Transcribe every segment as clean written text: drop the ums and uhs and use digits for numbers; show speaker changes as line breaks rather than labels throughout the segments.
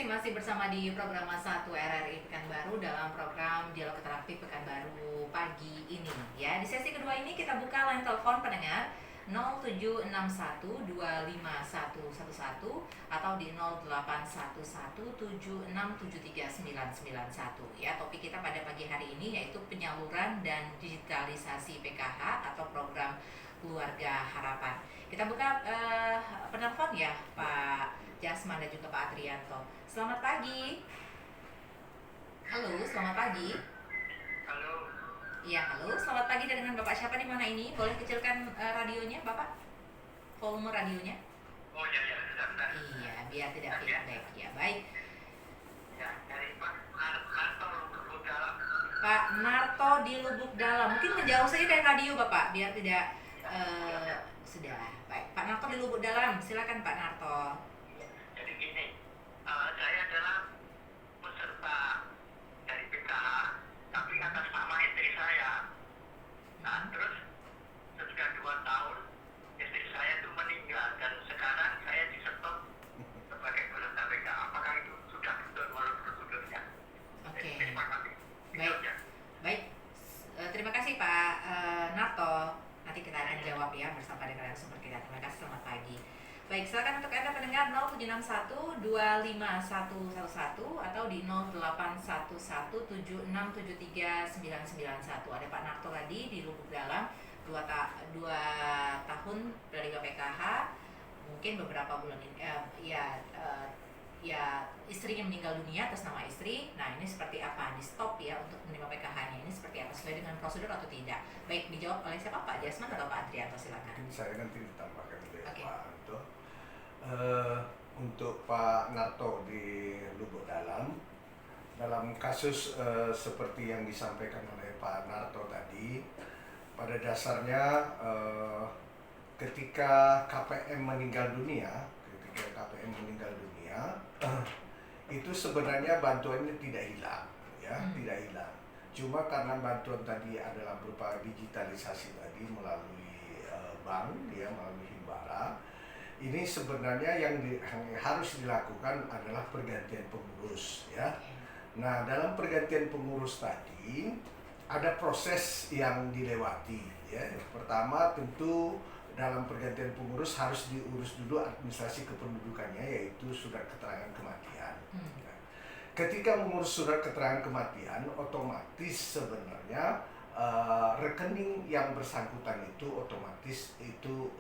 kasih masih bersama di program Satu RRI Pekanbaru dalam program Dialog Interaktif Pekanbaru pagi ini. Ya, di sesi kedua ini kita buka line telepon pendengar 0761251111 atau di 081176739991. Ya, topik kita pada pagi hari ini yaitu penyaluran dan digitalisasi PKH atau program Keluarga Harapan. Kita buka penelpon ya, Pak Jasman dan juga Pak Adrianto. Selamat pagi. Halo, selamat pagi.
Halo.
Iya, halo. Selamat pagi dengan Bapak siapa di mana ini? Boleh kecilkan radionya, Bapak? Volume radionya?
Oh ya, sebentar.
Iya, biar tidak feedback. Ya, baik.
Ya, dari Pak Narto Lubuk Dalam.
Pak Narto di Lubuk Dalam. Mungkin menjauh saja dari radio, Bapak, biar tidak sudah. Baik, Pak Narto di Lubuk Dalam. Silakan Pak Narto.
Jadi gini, saya adalah peserta dari PKH, tapi atas nama istri saya. Nah, terus sudah 2 tahun istri saya itu meninggal dan sekarang saya disetop sebagai peserta PKH. Apakah itu sudah betul menurut prosedurnya?
Oke.
Terima kasih.
Baik. Baik. Terima kasih Pak Narto. Nanti kita akan jawab ya bersama dengan sumber kita. Terima kasih, selamat pagi. Baik, silakan untuk Anda pendengar 0761251111 atau di 081176739991. Ada Pak Narto tadi di Lubuk Dalam 2 tahun dari PKH. Mungkin beberapa bulan ini ya istrinya meninggal dunia atas nama istri. Nah, ini seperti apa? Di stop ya untuk menerima PKH-nya. Ini seperti apa? Sesuai dengan prosedur atau tidak? Baik, dijawab oleh siapa? Pak Jasman atau Pak Adrianto? Silakan.
Mungkin saya nanti ditambahkan oleh
Oke.
Pak Anto. Untuk Pak Narto di Lubuk Dalam, dalam kasus seperti yang disampaikan oleh Pak Narto tadi, pada dasarnya ketika KPM meninggal dunia, itu sebenarnya bantuannya tidak hilang, ya, tidak hilang. Cuma karena bantuan tadi adalah berupa digitalisasi tadi melalui bank, ya, melalui Himbara. Ini sebenarnya yang harus dilakukan adalah pergantian pengurus, ya. Nah, dalam pergantian pengurus tadi ada proses yang dilewati, ya. Pertama tentu dalam pergantian pengurus harus diurus dulu administrasi kependudukannya, yaitu surat keterangan kematian. Nah, ketika mengurus surat keterangan kematian, otomatis sebenarnya rekening yang bersangkutan itu otomatis itu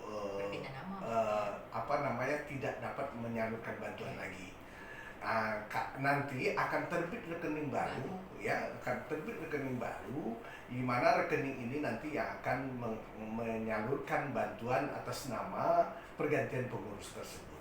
tidak dapat menyalurkan bantuan lagi. Nanti akan terbit rekening baru, ya, di mana rekening ini nanti yang akan menyalurkan bantuan atas nama pergantian pengurus tersebut.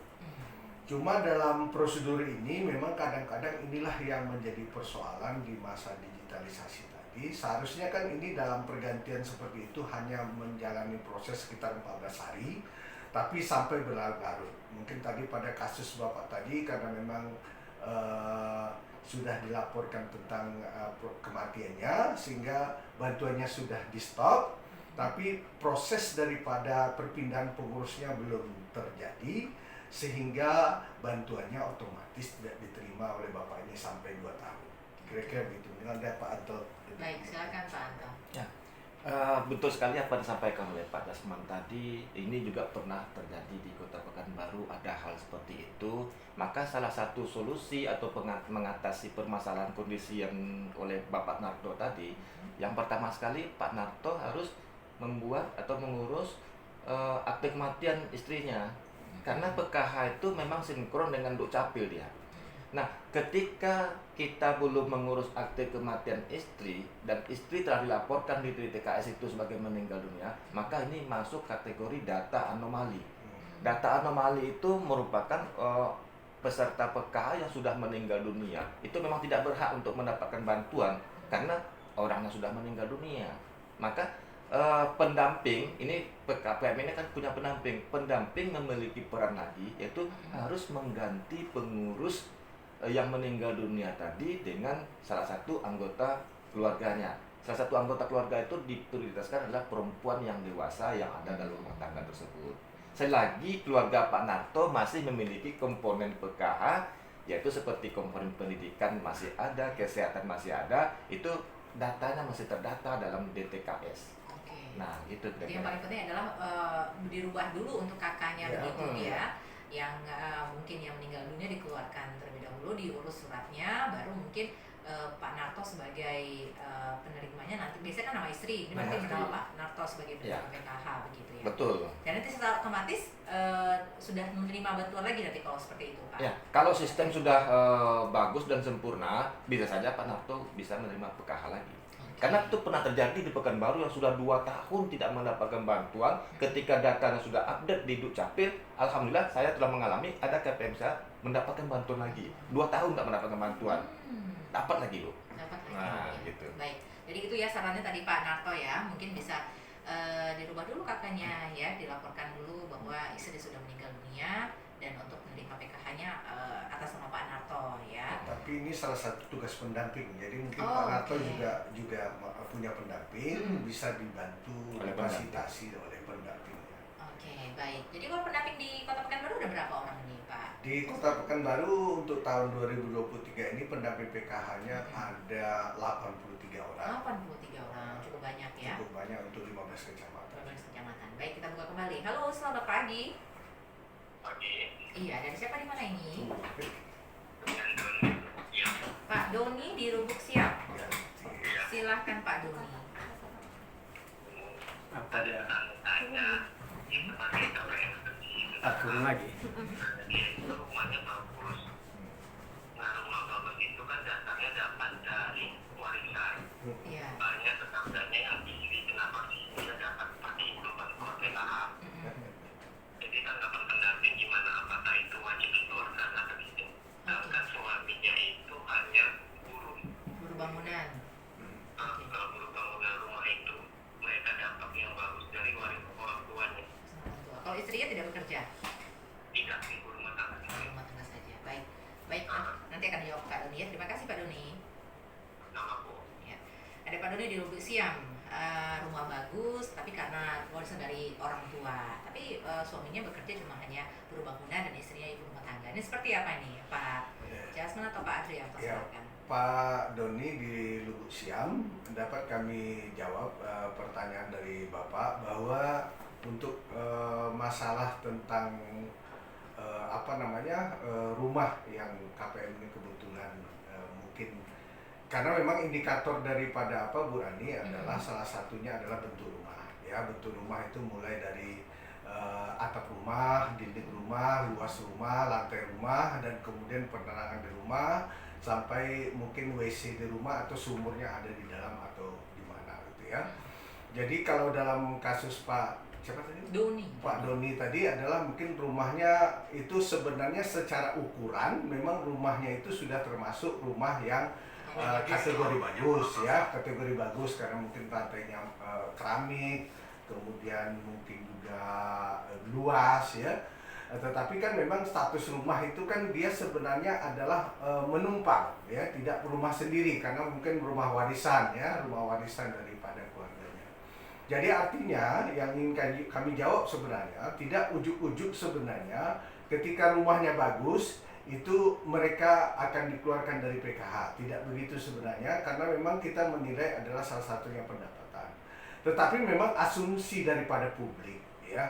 Cuma dalam prosedur ini memang kadang-kadang inilah yang menjadi persoalan di masa digitalisasi tadi. Seharusnya kan ini dalam pergantian seperti itu hanya menjalani proses sekitar 14 hari, tapi sampai berlarut-larut. Mungkin tadi pada kasus Bapak tadi karena memang sudah dilaporkan tentang kematiannya sehingga bantuannya sudah di stop, tapi proses daripada perpindahan pengurusnya belum terjadi sehingga bantuannya otomatis tidak diterima oleh Bapak ini sampai 2 tahun. Kira-kira begitu. Dengan Pak Anto.
Baik, silakan Pak Anto.
Ya. Betul sekali apa yang disampaikan oleh Pak Jasman tadi. Ini juga pernah terjadi di Kota Pekanbaru, ada hal seperti itu. Maka salah satu solusi atau mengatasi permasalahan kondisi yang oleh Bapak Narto tadi, yang pertama sekali Pak Narto harus membuat atau mengurus akte kematian istrinya. Karena PKH itu memang sinkron dengan Dukcapil dia. Nah, ketika kita belum mengurus akte kematian istri dan istri telah dilaporkan di TKS itu sebagai meninggal dunia, maka ini masuk kategori data anomali. Data anomali itu merupakan peserta PKH yang sudah meninggal dunia. Itu memang tidak berhak untuk mendapatkan bantuan karena orangnya sudah meninggal dunia. Maka pendamping, ini PKPM ini kan punya pendamping memiliki peran lagi, yaitu harus mengganti pengurus yang meninggal dunia tadi dengan salah satu anggota keluarganya. Salah satu anggota keluarga itu diprioritaskan adalah perempuan yang dewasa yang ada dalam rumah tangga tersebut. Selagi keluarga Pak Narto masih memiliki komponen PKH yaitu seperti komponen pendidikan masih ada, kesehatan masih ada, itu datanya masih terdata dalam DTKS.
Oke.
Nah, gitu.
Jadi yang paling penting adalah dirubah dulu untuk kakaknya
Ya,
begitu ya. Yang mungkin yang meninggal dunia dikeluarkan terlebih dahulu, diurus suratnya, baru mungkin Pak Narto sebagai penerimanya nanti. Biasanya kan nama istri, ini berarti
Istri.
menama Pak Narto sebagai
Ya.
penerima PKH begitu ya.
Betul.
Dan nanti secara otomatis sudah menerima bantuan lagi nanti kalau seperti itu Pak.
Ya, kalau sistem sudah bagus dan sempurna, bisa saja Pak Narto bisa menerima PKH lagi.
Oke.
Karena itu pernah terjadi di Pekanbaru yang sudah 2 tahun tidak mendapatkan bantuan. Ketika datanya sudah update di Dukcapil, alhamdulillah saya telah mengalami ada KPM saya mendapatkan bantuan lagi. 2 tahun tidak mendapatkan bantuan, dapat lagi loh.
Dapat lagi.
Nah,
ya.
gitu.
Baik. Jadi itu ya sarannya tadi Pak Narto ya, mungkin bisa dirubah dulu kakaknya ya, dilaporkan dulu bahwa istri sudah meninggal dunia dan untuk menerima PKH-nya atas nama Pak Narto ya.
Tapi ini salah satu tugas pendamping. Jadi mungkin
Oh,
Pak Narto
oke.
juga punya pendamping, bisa dibantu
Oleh
fasilitasi oleh pendampingnya.
Oke, baik. Jadi kalau pendamping di Kota Pekanbaru ada berapa orang nih Pak?
Di Kota Pekanbaru untuk tahun 2023 ini pendamping PKH-nya ada 83 orang.
83 orang, cukup banyak ya.
Cukup banyak untuk 15 kecamatan.
12 kecamatan. Baik, kita buka kembali. Halo, selamat pagi.
Pagi.
Iya, dari siapa di mana ini?
Dan Doni. Ya.
Pak Doni di Lubuk Siam.
Ya,
Silahkan Pak Doni.
Apa dia? Tanya. Sebagai KPM kecil.
Turun lagi.
Itu rumahnya bagus. Nah, rumah bagus itu kan datangnya dapat dari warisan.
Iya.
Banyak tetangganya yang isi, kenapa sih dia dapat seperti itu bantuan PKH. Jadi tanggapan pendamping gimana, apakah itu wajib dikeluarkan atau tidak. Sedangkan suaminya itu hanya buruh.
Buru bangunan. Oke.
Kalau buruh bangunan rumah itu mereka dapat yang bagus dari orang tuanya.
Kalau istrinya tidak bekerja,
Tidak ibu rumah tangga.
rumah tangga saja. Baik, baik. Nanti akan dijawab Pak Doni ya. Terima kasih Pak Doni.
Nama Bu.
Ya. Ada Pak Doni di Lubuk Siam. Rumah bagus, tapi karena warisan dari orang tua. Tapi suaminya bekerja cuma hanya buruh bangunan dan istrinya ibu rumah tangga. Ini seperti apa nih, Pak Jasman atau Pak Adrian?
Ya.
Silakan.
Pak Doni di Lubuk Siam, dapat kami jawab pertanyaan dari Bapak bahwa untuk masalah tentang rumah yang KPM ini kebetulan mungkin karena memang indikator daripada Bu Rani adalah salah satunya adalah bentuk rumah. Ya, bentuk rumah itu mulai dari atap rumah, dinding rumah, luas rumah, lantai rumah, dan kemudian penerangan di rumah, sampai mungkin WC di rumah atau sumurnya ada di dalam atau di mana gitu ya. Jadi kalau dalam kasus siapa tadi?
Doni.
Pak Doni tadi adalah mungkin rumahnya itu sebenarnya secara ukuran memang rumahnya itu sudah termasuk rumah yang kategori bagus ya, kategori bagus karena mungkin lantainya keramik, kemudian mungkin juga luas ya. Tetapi kan memang status rumah itu kan dia sebenarnya adalah menumpang ya, tidak rumah sendiri karena mungkin rumah warisan ya, rumah warisan daripada keluarganya. Jadi artinya yang ingin kami jawab sebenarnya tidak ujuk-ujuk sebenarnya ketika rumahnya bagus itu mereka akan dikeluarkan dari PKH. Tidak begitu sebenarnya karena memang kita menilai adalah salah satunya pendapatan. Tetapi memang asumsi daripada publik ya.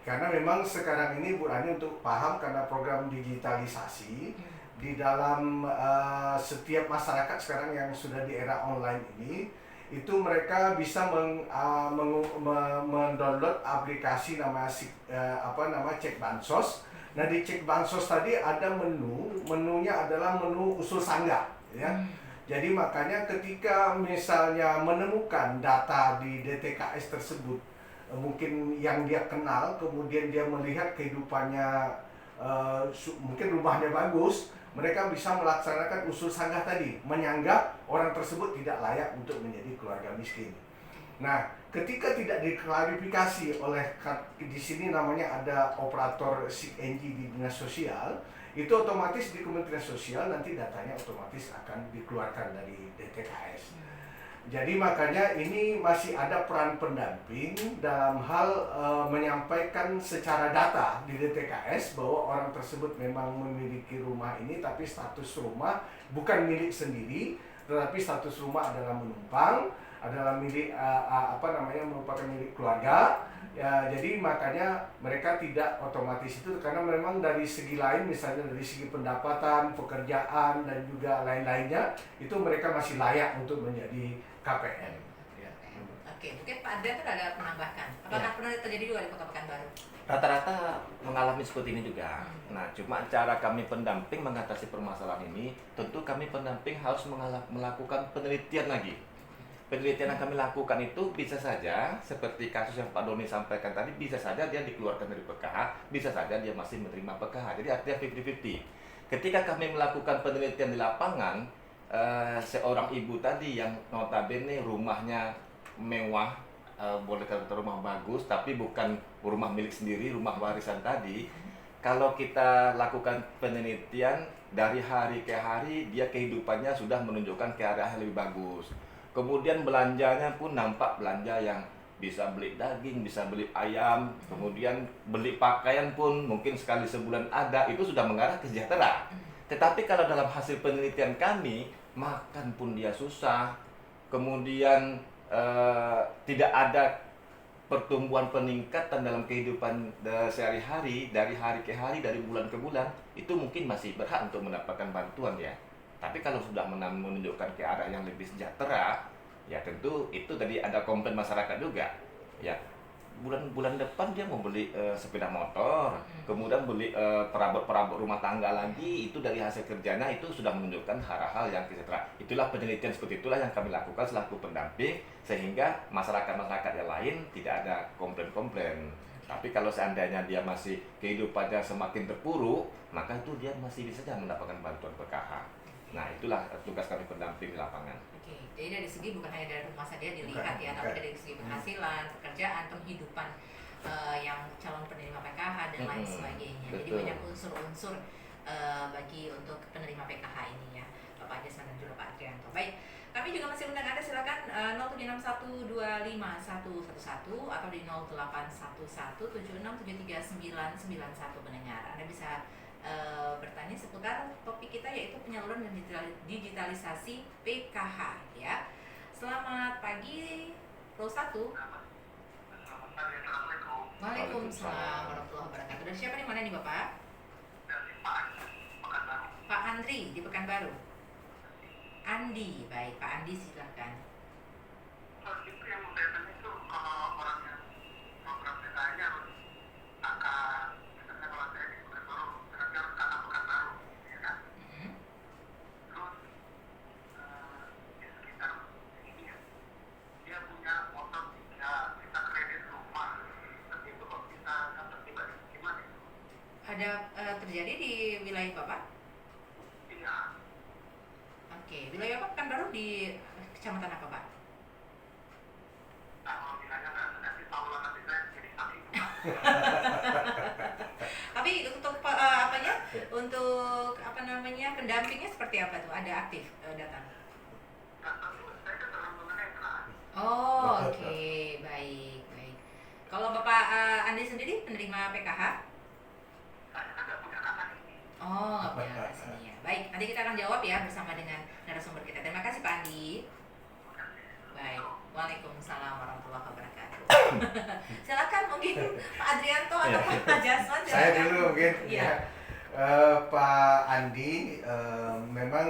Karena memang sekarang ini Bu Rani untuk paham karena program digitalisasi di dalam setiap masyarakat sekarang yang sudah di era online ini itu mereka bisa mendownload aplikasi Cek Bansos. Nah di Cek Bansos tadi ada menunya adalah menu usul sanggah ya. Jadi makanya ketika misalnya menemukan data di DTKS tersebut mungkin yang dia kenal, kemudian dia melihat kehidupannya mungkin rumahnya bagus, mereka bisa melaksanakan usul sanggah tadi, menyanggah orang tersebut tidak layak untuk menjadi keluarga miskin. Nah, ketika tidak diklarifikasi oleh di sini namanya ada operator SIG-NG di Dinas Sosial, itu otomatis di Kementerian Sosial nanti datanya otomatis akan dikeluarkan dari DTKS. Jadi makanya ini masih ada peran pendamping dalam hal menyampaikan secara data di DTKS bahwa orang tersebut memang memiliki rumah ini, tapi status rumah bukan milik sendiri, tetapi status rumah adalah menumpang, adalah milik merupakan milik keluarga. Ya, jadi makanya mereka tidak otomatis itu, karena memang dari segi lain, misalnya dari segi pendapatan, pekerjaan dan juga lain-lainnya, itu mereka masih layak untuk menjadi KPN. Ya.
Oke, mungkin Pak Adrian tuh ada menambahkan. Apakah pernah terjadi juga di Kota Pekanbaru?
Rata-rata mengalami seperti ini juga. Nah, cuma cara kami pendamping mengatasi permasalahan ini, tentu kami pendamping harus melakukan penelitian lagi. Penelitian yang kami lakukan itu bisa saja seperti kasus yang Pak Doni sampaikan tadi, bisa saja dia dikeluarkan dari PKH, bisa saja dia masih menerima PKH. Jadi artinya 50-50. Ketika kami melakukan penelitian di lapangan, seorang ibu tadi yang notabene rumahnya mewah, boleh kata rumah bagus, tapi bukan rumah milik sendiri, rumah warisan tadi. Kalau kita lakukan penelitian dari hari ke hari, dia kehidupannya sudah menunjukkan ke arah yang lebih bagus. Kemudian belanjanya pun nampak belanja yang bisa beli daging, bisa beli ayam, kemudian beli pakaian pun mungkin sekali sebulan ada, itu sudah mengarah ke sejahtera. Tetapi kalau dalam hasil penelitian kami, makan pun dia susah, kemudian tidak ada pertumbuhan peningkatan dalam kehidupan sehari-hari, dari hari ke hari, dari bulan ke bulan, itu mungkin masih berhak untuk mendapatkan bantuan ya. Tapi kalau sudah menunjukkan ke arah yang lebih sejahtera, ya tentu itu tadi ada komplain masyarakat juga. Ya, bulan depan dia mau beli sepeda motor, kemudian beli perabot-perabot rumah tangga lagi, itu dari hasil kerjanya itu sudah menunjukkan hal-hal yang sejahtera. Itulah penelitian seperti itulah yang kami lakukan selaku pendamping, sehingga masyarakat-masyarakat yang lain tidak ada komplain-komplain. Tapi kalau seandainya dia masih kehidupannya semakin terpuruk, maka itu dia masih bisa mendapatkan bantuan PKH. Nah, itulah tugas kami pendamping di lapangan.
Oke, jadi dari segi bukan hanya dari rumah saja dilihat ya, tapi dari segi penghasilan, pekerjaan, penghidupan yang calon penerima PKH dan lain sebagainya. Jadi
Betul.
banyak unsur-unsur bagi untuk penerima PKH ini ya, Bapak Jasman dan juga Pak Adrianto. Baik, kami juga masih undang Anda, silakan 0761251111 atau di 0811767391 pendengar. Anda bisa bertanya seputar topik kita, yaitu penyaluran dan digitalisasi PKH ya. Selamat pagi Pro 1.
Assalamualaikum.
Waalaikumsalam warahmatullahi wabarakatuh. Dan siapa di mana nih Bapak?
Dari Pak Andi, Pekanbaru.
Pak Andri di Pekanbaru. Andi, baik Pak Andi silakan.
Itu yang mau saya tanya itu, kalau orang yang program PKH-nya harus angka, misalnya kalau saya di Pekanbaru, berarti harus kakak Pekanbaru, ya kan? Terus di sekitar ini ya, dia punya motor 3, bisa kredit rumah, tapi itu kok bisa dapat juga, gimana itu?
Ada terjadi di wilayah Bapak?
Iya.
Oke, wilayah Bapak Pekanbaru di kecamatan apa Pak?
Kalau bilangnya nanti tahu lah, nanti saya jadi saksi juga.
Tapi untuk untuk pendampingnya seperti apa tuh? Ada aktif datang?
Datang juga, saya kan dalam tunanetra.
Oh, oke, baik, baik. Kalau Bapak Andi sendiri penerima PKH?
Saya kan nggak punya kakak ini.
Oh, nggak punya alasannya. Baik, nanti kita akan jawab ya bersama dengan narasumber kita. Terima kasih Pak Andi. Baik, Waalaikumsalam warahmatullahi wabarakatuh. Silakan mungkin Pak Adrianto atau Pak Jasman.
Saya dulu mungkin.
Iya.
Pak Andi, memang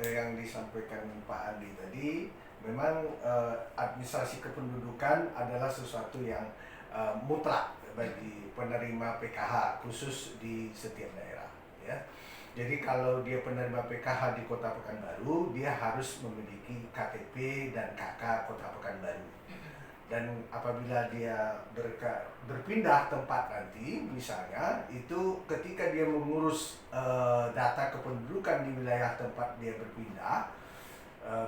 yang disampaikan Pak Andi tadi, memang administrasi kependudukan adalah sesuatu yang mutlak bagi penerima PKH khusus di setiap daerah. Ya. Jadi kalau dia penerima PKH di Kota Pekanbaru, dia harus memiliki KTP dan KK Kota Pekanbaru. Dan apabila dia berpindah tempat nanti, misalnya itu ketika dia mengurus data kependudukan di wilayah tempat dia berpindah,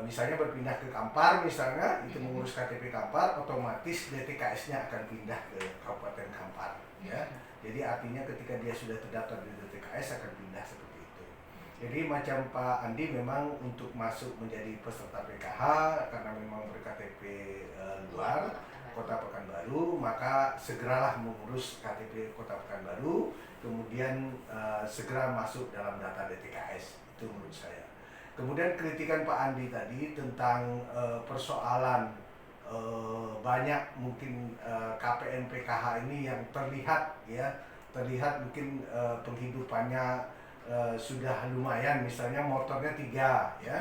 misalnya berpindah ke Kampar misalnya, itu mengurus KTP Kampar, otomatis DTKS-nya akan pindah ke Kabupaten Kampar. Ya. Jadi artinya ketika dia sudah terdaftar di DTKS akan pindah seperti itu. Jadi macam Pak Andi memang untuk masuk menjadi peserta PKH karena memang berKTP luar Kota Pekanbaru, maka segeralah mengurus KTP Kota Pekanbaru, kemudian segera masuk dalam data DTKS, itu menurut saya. Kemudian kritikan Pak Andi tadi tentang persoalan banyak mungkin KPM PKH ini yang terlihat mungkin penghidupannya sudah lumayan, misalnya motornya 3 ya,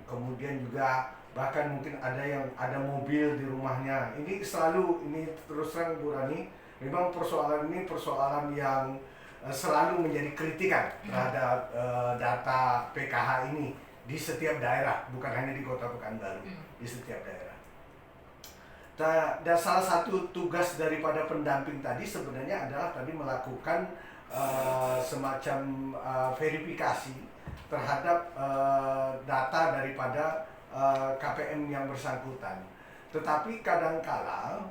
kemudian juga bahkan mungkin ada mobil di rumahnya. Ini terus terang Bu Rani, memang persoalan ini persoalan yang selalu menjadi kritikan terhadap data PKH ini di setiap daerah, bukan hanya di Kota Pekanbaru, di setiap daerah. Dan salah satu tugas daripada pendamping tadi sebenarnya adalah tadi melakukan semacam verifikasi terhadap data daripada KPM yang bersangkutan. Tetapi kadangkala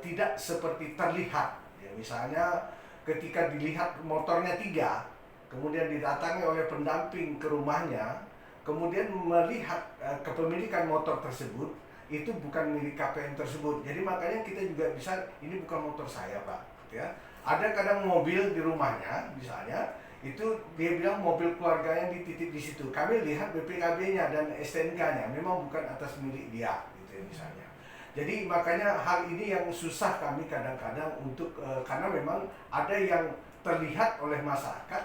tidak seperti terlihat. Ya, misalnya ketika dilihat motornya 3, kemudian didatangi oleh pendamping ke rumahnya, kemudian melihat kepemilikan motor tersebut itu bukan milik KPM tersebut. Jadi makanya kita juga bisa, ini bukan motor saya Pak, ya. Ada kadang mobil di rumahnya, misalnya itu dia bilang mobil keluarganya dititip di situ. Kami lihat BPKB-nya dan STNK-nya memang bukan atas milik dia, gitu ya, misalnya. Jadi makanya hal ini yang susah kami kadang-kadang untuk karena memang ada yang terlihat oleh masyarakat,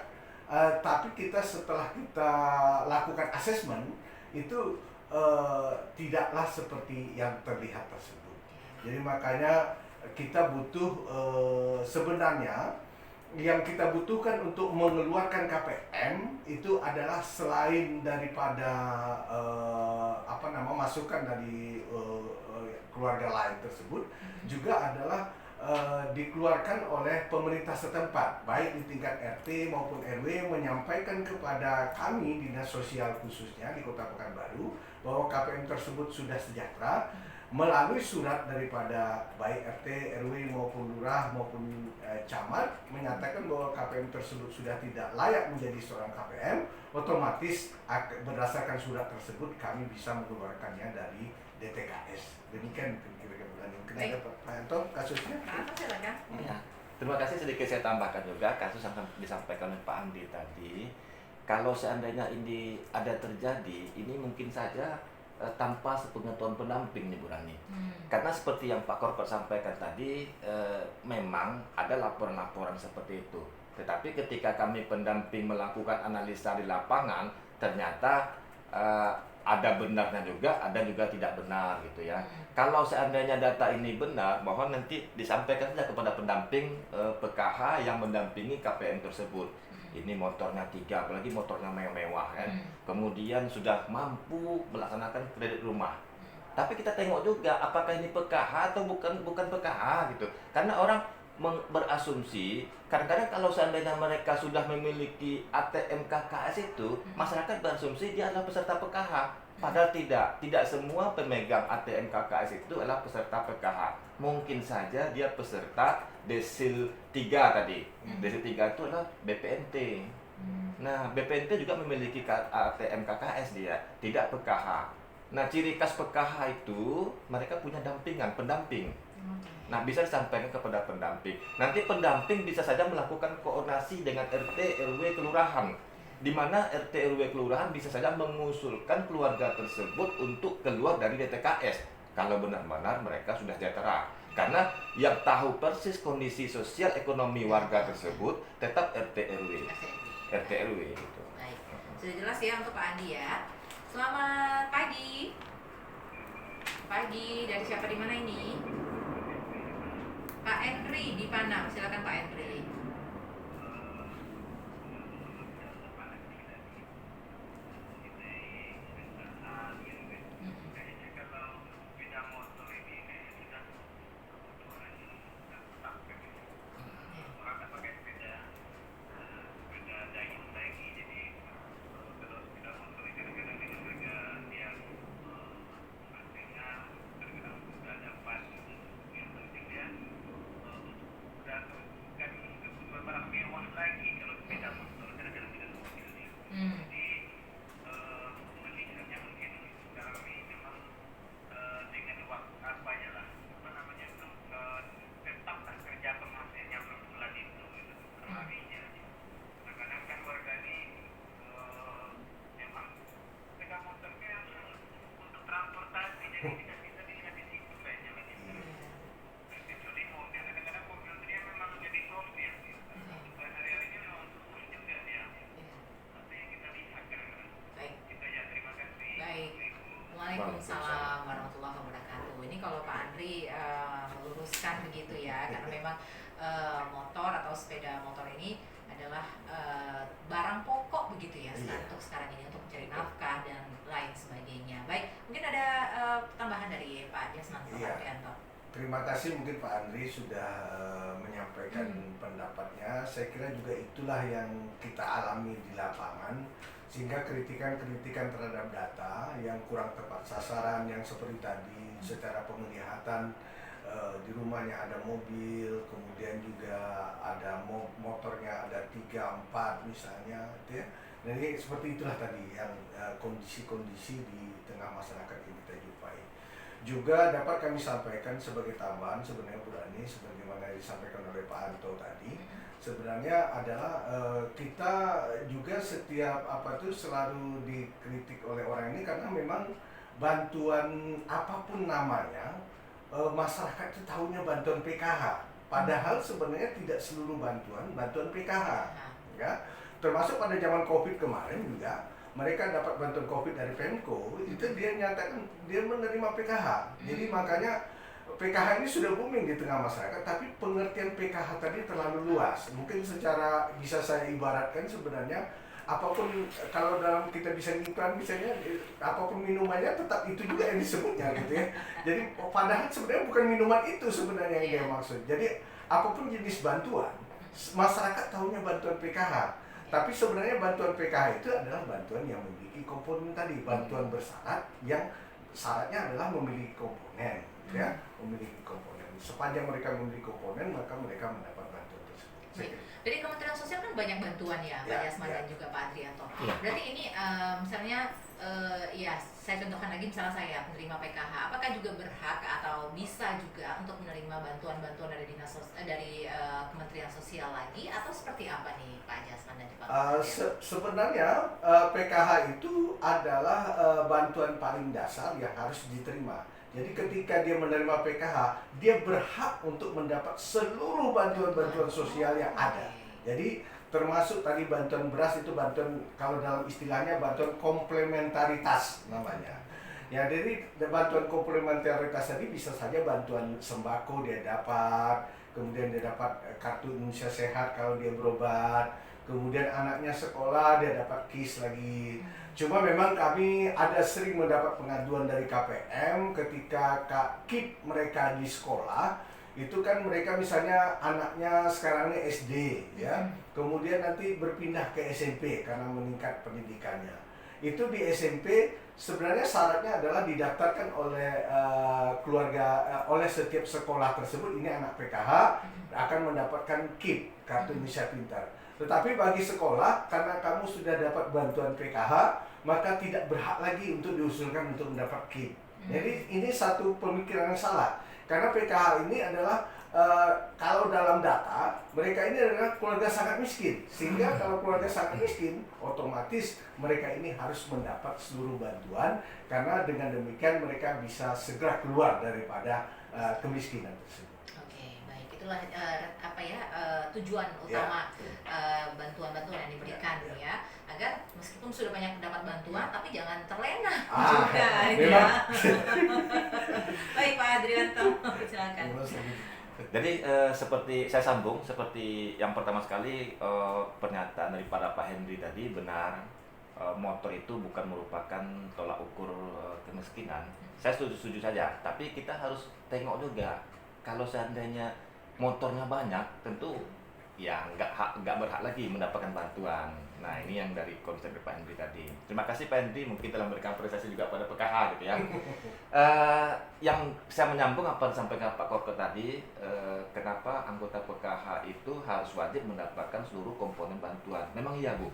tapi setelah kita lakukan asesmen itu tidaklah seperti yang terlihat tersebut. Jadi makanya kita butuh sebenarnya yang kita butuhkan untuk mengeluarkan KPM itu adalah selain daripada masukan dari keluarga lain tersebut, juga adalah dikeluarkan oleh pemerintah setempat, baik di tingkat RT maupun RW, menyampaikan kepada kami Dinas Sosial khususnya di Kota Pekanbaru bahwa KPM tersebut sudah sejahtera, melalui surat daripada baik RT, RW maupun lurah maupun camat menyatakan bahwa KPM tersebut sudah tidak layak menjadi seorang KPM, otomatis berdasarkan surat tersebut kami bisa mengeluarkannya dari DTKS. Demikian kira-kira bulan ini. Kenapa Pak Yanto kasusnya?
Silakan.
Ya. Terima kasih, sedikit saya tambahkan juga kasus yang disampaikan oleh Pak Andi tadi. Kalau seandainya ini ada terjadi, ini mungkin saja tanpa sepengetahuan pendamping nih Bu Rani. Karena seperti yang Pak Korper sampaikan tadi, memang ada laporan-laporan seperti itu. Tetapi ketika kami pendamping melakukan analisa di lapangan, ternyata ada benarnya juga, ada juga tidak benar gitu ya. Kalau seandainya data ini benar, mohon nanti disampaikan saja kepada pendamping PKH yang mendampingi KPM tersebut. Ini motornya 3, apalagi motornya mewah kan. Kemudian sudah mampu melaksanakan kredit rumah. Tapi kita tengok juga apakah ini PKH atau bukan PKH gitu. Karena orang berasumsi, kadang-kadang kalau seandainya mereka sudah memiliki ATM KKS itu, masyarakat berasumsi dia adalah peserta PKH. Padahal tidak semua pemegang ATM KKS itu adalah peserta PKH. Mungkin saja dia peserta Desil 3 tadi. Desil 3 itu adalah BPNT. Nah, BPNT juga memiliki ATM KKS dia, tidak PKH. Nah, ciri khas PKH itu mereka punya pendamping. Nah, bisa disampaikan kepada pendamping. Nanti pendamping bisa saja melakukan koordinasi dengan RT, RW, kelurahan, di mana RT, RW, kelurahan bisa saja mengusulkan keluarga tersebut untuk keluar dari DTKS kalau benar-benar mereka sudah sejahtera. Karena yang tahu persis kondisi sosial ekonomi warga tersebut tetap RT, RW gitu.
Baik, sudah jelas ya untuk Pak Andi ya. Selamat pagi. Pagi, dari siapa di mana ini? Pak Henry di Panam, silakan Pak Henry. motor atau sepeda motor ini adalah barang pokok begitu ya untuk sekarang ini untuk mencari nafkah dan lain sebagainya. Baik, mungkin ada tambahan dari Pak Jasman atau Pak Adrianto.
Terima kasih mungkin Pak Andri sudah menyampaikan pendapatnya. Saya kira juga itulah yang kita alami di lapangan, sehingga kritikan-kritikan terhadap data yang kurang tepat sasaran, yang seperti tadi secara penglihatan di rumahnya ada mobil, kemudian juga ada motornya ada 3-4 misalnya, gitu ya. Jadi seperti itulah tadi yang kondisi-kondisi di tengah masyarakat yang kita jumpai. Juga dapat kami sampaikan sebagai tambahan sebenarnya Bu Rani, sebagaimana disampaikan oleh Pak Anto tadi, sebenarnya adalah kita juga setiap selalu dikritik oleh orang ini karena memang bantuan apapun namanya, masyarakat itu tahunya bantuan PKH, padahal sebenarnya tidak seluruh bantuan PKH, ya. Termasuk pada zaman COVID kemarin juga mereka dapat bantuan COVID dari Pemko, itu dia nyatakan dia menerima PKH. Jadi makanya PKH ini sudah booming di tengah masyarakat, tapi pengertian PKH tadi terlalu luas. Mungkin secara bisa saya ibaratkan sebenarnya apapun, kalau dalam kita bisa ngiklan misalnya apapun minumannya tetap itu juga yang disebutnya gitu ya. Jadi padahal sebenarnya bukan minuman itu sebenarnya yang dia maksud. Jadi apapun jenis bantuan, masyarakat tahunya bantuan PKH. Tapi sebenarnya bantuan PKH itu adalah bantuan yang memiliki komponen tadi, bantuan bersyarat yang syaratnya adalah memiliki komponen, ya, memiliki komponen. Sepanjang mereka memiliki komponen, maka mereka mendapat bantuan tersebut.
Dari Kementerian Sosial kan banyak bantuan ya, Pak Jasman dan juga Pak Adrianto. Berarti ini misalnya, ya saya contohkan lagi, misalnya saya penerima PKH, apakah juga berhak atau bisa juga untuk menerima bantuan-bantuan dari dari Kementerian Sosial lagi, atau seperti apa nih Pak Jasman dan Pak Adrianto?
Sebenarnya PKH itu adalah bantuan paling dasar yang harus diterima. Jadi ketika dia menerima PKH, dia berhak untuk mendapat seluruh bantuan-bantuan sosial yang ada. Jadi termasuk tadi bantuan beras itu bantuan, kalau dalam istilahnya bantuan komplementaritas namanya. Ya, jadi bantuan komplementaritas tadi bisa saja bantuan sembako dia dapat, kemudian dia dapat kartu Indonesia Sehat kalau dia berobat, kemudian anaknya sekolah dia dapat KIS lagi. Cuma memang kami ada sering mendapat pengaduan dari KPM ketika KIP mereka di sekolah, itu kan mereka misalnya anaknya sekarang ini SD ya, kemudian nanti berpindah ke SMP karena meningkat pendidikannya. Itu di SMP sebenarnya syaratnya adalah didaftarkan oleh keluarga, oleh setiap sekolah tersebut, ini anak PKH akan mendapatkan KIP, kartu Indonesia Pintar. Tetapi bagi sekolah, karena kamu sudah dapat bantuan PKH, maka tidak berhak lagi untuk diusulkan untuk mendapat KIP. Jadi ini satu pemikiran yang salah. Karena PKH ini adalah kalau dalam data mereka ini adalah keluarga sangat miskin, sehingga kalau keluarga sangat miskin otomatis mereka ini harus mendapat seluruh bantuan, karena dengan demikian mereka bisa segera keluar daripada kemiskinan tersebut.
Oke, baik, itulah tujuan utama bantuan-bantuan yang diberikan ya, agar meskipun sudah banyak mendapat bantuan tapi jangan terlena juga ya. Baik Pak Adrianto, silakan.
Jadi seperti saya sambung, seperti yang pertama sekali pernyataan daripada Pak Henry tadi benar, motor itu bukan merupakan tolak ukur kemiskinan. Saya setuju saja, tapi kita harus tengok juga, kalau seandainya motornya banyak, tentu ya nggak berhak lagi mendapatkan bantuan. Nah ini yang dari konsep Pak Henry tadi. Terima kasih Pak Henry, mungkin telah memberikan apresiasi juga pada PKH gitu ya. Yang saya menyambung apa yang disampaikan Pak Koko tadi, kenapa anggota PKH itu harus wajib mendapatkan seluruh komponen bantuan. Memang iya Bu,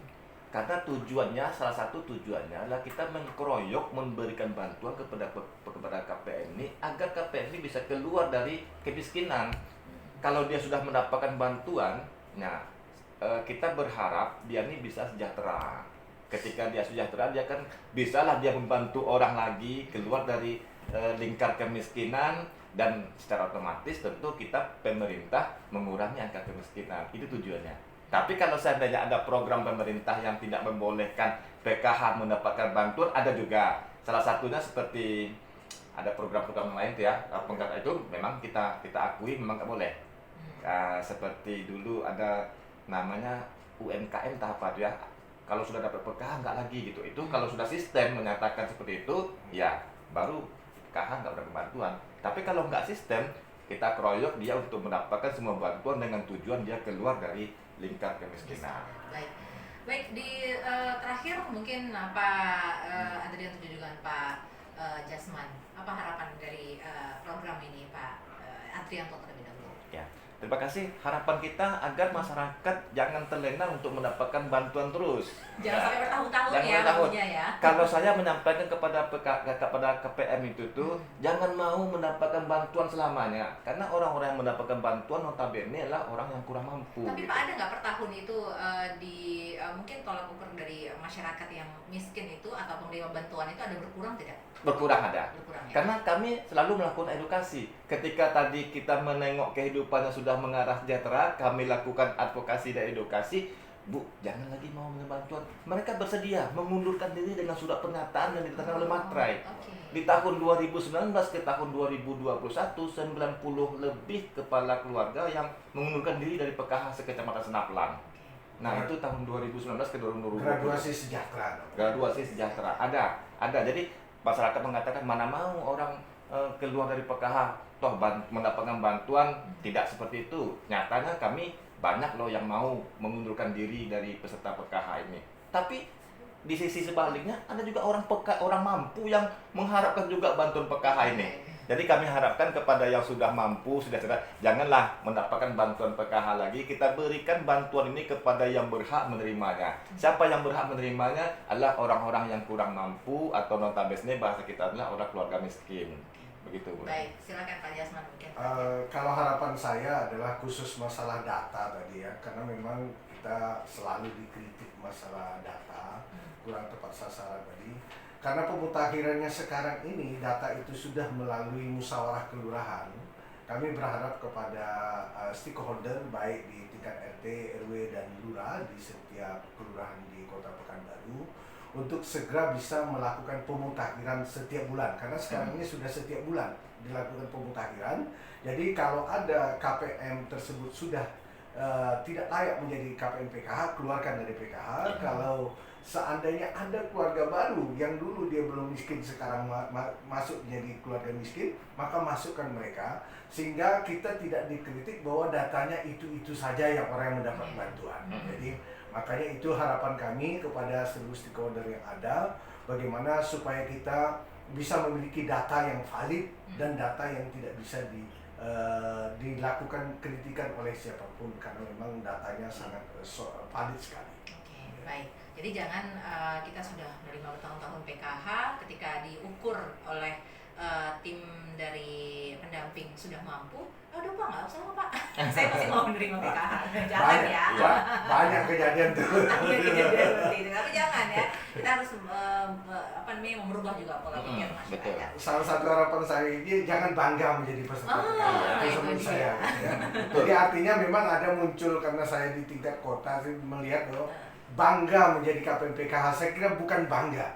karena tujuannya, salah satu tujuannya adalah kita mengkeroyok memberikan bantuan kepada KPM ini agar KPM ini bisa keluar dari kemiskinan. Kalau dia sudah mendapatkan bantuan, nah kita berharap dia ini bisa sejahtera. Ketika dia sejahtera, dia kan bisalah dia membantu orang lagi keluar dari lingkar kemiskinan, dan secara otomatis tentu kita pemerintah mengurangi angka kemiskinan. Itu tujuannya. Tapi kalau seandainya ada program pemerintah yang tidak membolehkan PKH mendapatkan bantuan, ada juga. Salah satunya seperti ada program-program lain tuh ya, pengkat itu memang kita akui memang nggak boleh. Seperti dulu ada namanya UMKM tahap apa ya, kalau sudah dapat PKH nggak lagi gitu. Itu kalau sudah sistem menyatakan seperti itu, ya baru PKH nggak dapat bantuan. Tapi kalau nggak sistem, kita keroyok dia untuk mendapatkan semua bantuan dengan tujuan dia keluar dari lingkar kemiskinan.
Baik di terakhir mungkin Pak Adrian juga Pak Jasman, apa harapan dari program ini Pak Adrian terlebih dahulu?
Ya, terima kasih. Harapan kita agar masyarakat jangan terlena untuk mendapatkan bantuan terus.
Jangan sampai bertahun-tahun
Jangan
ya
bertahun.
maunya ya.
Kalau saya menyampaikan kepada KPM itu tuh, jangan mau mendapatkan bantuan selamanya. Karena orang-orang yang mendapatkan bantuan notabene adalah orang yang kurang mampu.
Tapi
gitu.
Pak, ada nggak per tahun itu mungkin tolak ukur dari masyarakat yang miskin itu atau penerima bantuan itu ada berkurang tidak?
Berkurang ada.
Berkurang ya.
Karena kami selalu melakukan edukasi. Ketika tadi kita menengok kehidupannya sudah mengarah sejahtera, kami lakukan advokasi dan edukasi. Bu, jangan lagi mau menerima bantuan. Mereka bersedia mengundurkan diri dengan surat pernyataan yang ditandatangani oleh Matrai. Di tahun 2019 ke tahun 2021, 90 lebih kepala keluarga yang mengundurkan diri dari PKH sekecamatan Senaplang. Nah, itu tahun 2019 ke 2020.
Graduasi sejahtera.
Graduasi sejahtera. Ada. Jadi masyarakat mengatakan mana mau orang keluar dari PKH toh mendapatkan bantuan. Tidak seperti itu. Nyatanya kami banyak loh yang mau mengundurkan diri dari peserta PKH ini. Tapi di sisi sebaliknya ada juga orang mampu yang mengharapkan juga bantuan PKH ini. Jadi kami harapkan kepada yang sudah mampu, sudah cerdas, janganlah mendapatkan bantuan PKH lagi. Kita berikan bantuan ini kepada yang berhak menerimanya. Siapa yang berhak menerimanya adalah orang-orang yang kurang mampu atau notabene bahasa kita adalah orang keluarga miskin. Begitu, Bu.
Baik, silakan Pak Jasman mungkin.
Kalau harapan saya adalah khusus masalah data tadi ya, karena memang kita selalu dikritik masalah data, kurang tepat sasaran tadi. Karena pemutakhirannya sekarang ini data itu sudah melalui musyawarah kelurahan. Kami berharap kepada stakeholder baik di tingkat RT, RW dan lurah di setiap kelurahan di Kota Pekanbaru untuk segera bisa melakukan pemutakhiran setiap bulan, karena sekarang ini sudah setiap bulan dilakukan pemutakhiran. Jadi kalau ada KPM tersebut sudah tidak layak menjadi KPM PKH, keluarkan dari PKH. Kalau seandainya ada keluarga baru yang dulu dia belum miskin sekarang masuk menjadi keluarga miskin, maka masukkan mereka sehingga kita tidak dikritik bahwa datanya itu saja yang orang yang mendapat bantuan. Jadi makanya itu harapan kami kepada seluruh stakeholder yang ada, bagaimana supaya kita bisa memiliki data yang valid dan data yang tidak bisa dilakukan kritikan oleh siapapun, karena memang datanya sangat valid sekali.
Oke, baik. Jadi jangan kita sudah menerima bertahun-tahun PKH, ketika diukur oleh tim dari pendamping sudah mampu, aduh Pak, nggak usah Pak, saya masih mau menerima PKH. Jangan ya.
Banyak kejadian tuh.
Banyak kejadian seperti itu, tapi jangan ya. Kita harus merubah juga pola pikir masyarakat.
Salah satu harapan saya ini jangan bangga menjadi peserta PKH. Itu menurut saya. Ya. Jadi artinya memang ada muncul, karena saya di tingkat kota sih melihat loh, bangga menjadi KPM PKH. Saya kira bukan bangga.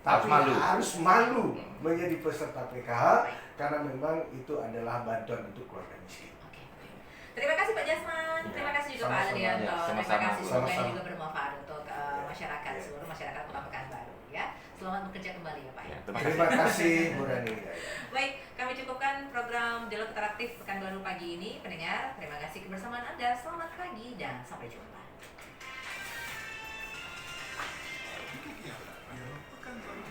Tapi harus malu menjadi peserta PKH, karena memang itu adalah bantuan untuk keluarga miskin.
Terima kasih Pak Jasman, terima kasih juga Pak Adrianto, terima kasih, semoga ini juga bermanfaat untuk masyarakat, seluruh masyarakat Kota Pekanbaru ya. Selamat bekerja kembali ya Pak.
Terima kasih Bu Rani.
Baik, kami cukupkan program Dialog Interaktif Pekanbaru pagi ini. Pendengar, terima kasih kebersamaan Anda, selamat pagi dan sampai jumpa.
Pekanbaru.